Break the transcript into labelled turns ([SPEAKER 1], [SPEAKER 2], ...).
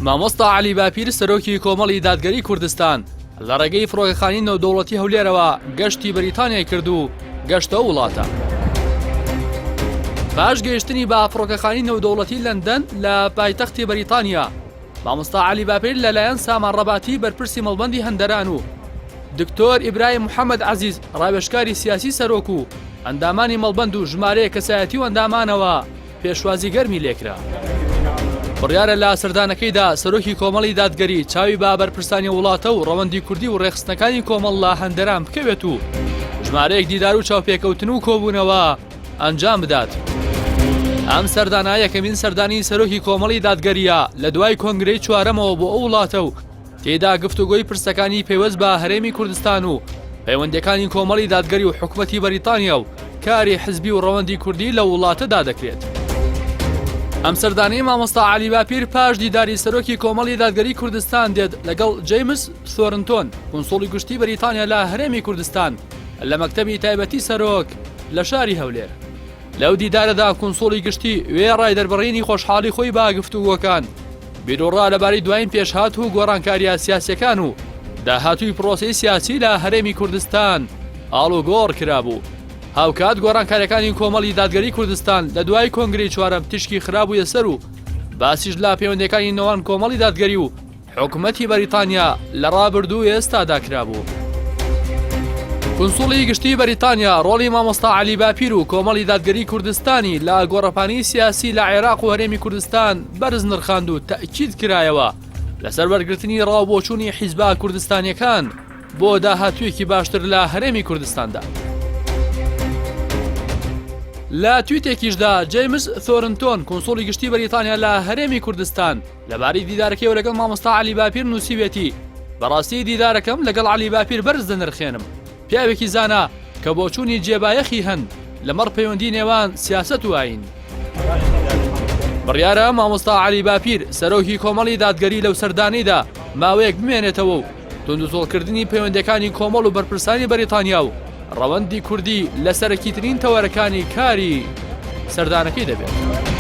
[SPEAKER 1] مامۆستا عەلی باپیر سەرۆکی کۆمەڵی دادگەری کوردستان لە ڕێگەی فڕۆکەخانەی نێودەوڵەتی هەولێرەوە گەشتی بەریتانیای کرد و گەشتە وڵاتە. پاش گەیشتنی بە فڕۆکەخانەی نێودەوڵەتی لەندەن لە پایتەختی بەریتانیا، مامۆستا عەلی باپیر لەلایەن سامان ڕەباتی بەرپرسی مەڵبەندی هەندەران و دکتۆر ئیبراهیم محەممەد عەزیز ڕاوێژکاری سیاسی سەرۆک و ئەندامانی مەڵبەند و ژمارەیە کەسایەتی و ئەندامانەوە پێشوازی گەرمی لێکرا. بڕیارە لە سەردانەکەیدا سەرۆکی کۆمەڵی دادگەری چاوی بە بەرپرسانی وڵاتە و ڕەوەندی کوردی و ڕێخستنەکانی کۆمەڵ لە هەندەران بکەوێت و ژمارەیەک دیدار و چاوپێکەوتن و کۆبوونەوە ئەنجام بدات. ئەم سەردانە یەکەمین سەردانی سەرۆکی کۆمەڵی دادگەریە لە دوای کۆنگرەی چوارەمەوە بۆ ئەو وڵاتە و تێدا گفتوگۆی پرسەکانی پەیوەست بە هەرێمی کوردستان و پەیوەندەکانی کۆمەڵی دادگەری و حکومەتی بەریتانیا و کاری حزبی و ڕەوەندی کوردی لە وڵاتەدا دەکرێت. ئەم سەردانەی مامۆستا عەلی باپیر پاش دیداری سەرۆکی کۆمەڵی دادگەری کوردستان دێت لەگەڵ جەیمس ثۆرنتۆن کۆنسۆڵی گشتی بەریتانیا لە هەرێمی کوردستان لە مەکتەبی تایبەتی سەرۆک لە شاری هەولێر. لەو دیدارەدا کۆنسۆڵی گشتی وێ ڕایدەربڕینی خۆشحاڵی خۆی با گفتوگۆکان بیرۆڕا لەبارەی دوایین پێشهات و گۆڕانکاریە سیاسیەکان و داهاتووی پرۆسەی سیاسی لە هەرێمی کوردستان ئاڵوگۆڕ کرابوو. هاوکات گۆڕانکاریەکانی کۆمەڵی دادگەری کوردستان لە دوای کۆنگرەی چوارەم تشکی خراپبوویە سەر و باسیش لە پەیوەندەکانی نێوان کۆمەڵی دادگەری و حکومەتی بەریتانیا لە ڕابردوو ئێستادا کرابوو. کۆنسۆڵی گشتی بەریتانیا ڕۆڵی مامۆستا عەلی باپیر و کۆمەڵی دادگەری کوردستانی لە گۆڕەپانی سیاسی لە عێراق و هەرێمی کوردستان بەرز نرخاند و تەئکید کرایەوە لەسەر وەرگرتنی ڕاوبۆچوونی حیزبا کوردستانیەکان بۆ داهاتوویەکی باشتر لە هەرێمی کوردستاندا. لە تویتێکیشدا جەیمس ثۆرنتۆن کۆنسۆڵی گشتی بەریتانیا لە هەرێمی کوردستان لەبارەی دیدارەکەیەوە لەگەڵ مامۆستا عەلی باپیر نووسیوێتی بەڕاستی دیدارەکەم لەگەڵ عەلی باپیر بەرز دەنرخێنم. پیاوێکی زانا کە بۆچوونی جێبایەخی هەن لەمەڕ پەیوەندی نێوان سیاسەت و ئاین. بڕیارە مامۆستا عەلی باپیر سەرۆکی کۆمەڵی دادگەری لەو سەردانەیدا ماوەیەک بمێنێتەوە و توندوتۆڵکردنی پەیوەندەکانی کۆمەڵ و بەرپرسانی بەریتانیا و ڕەوەندی کوردی لە سەرەکیترین تەوەرەکانی کاری سەردانەکەی دەبێت.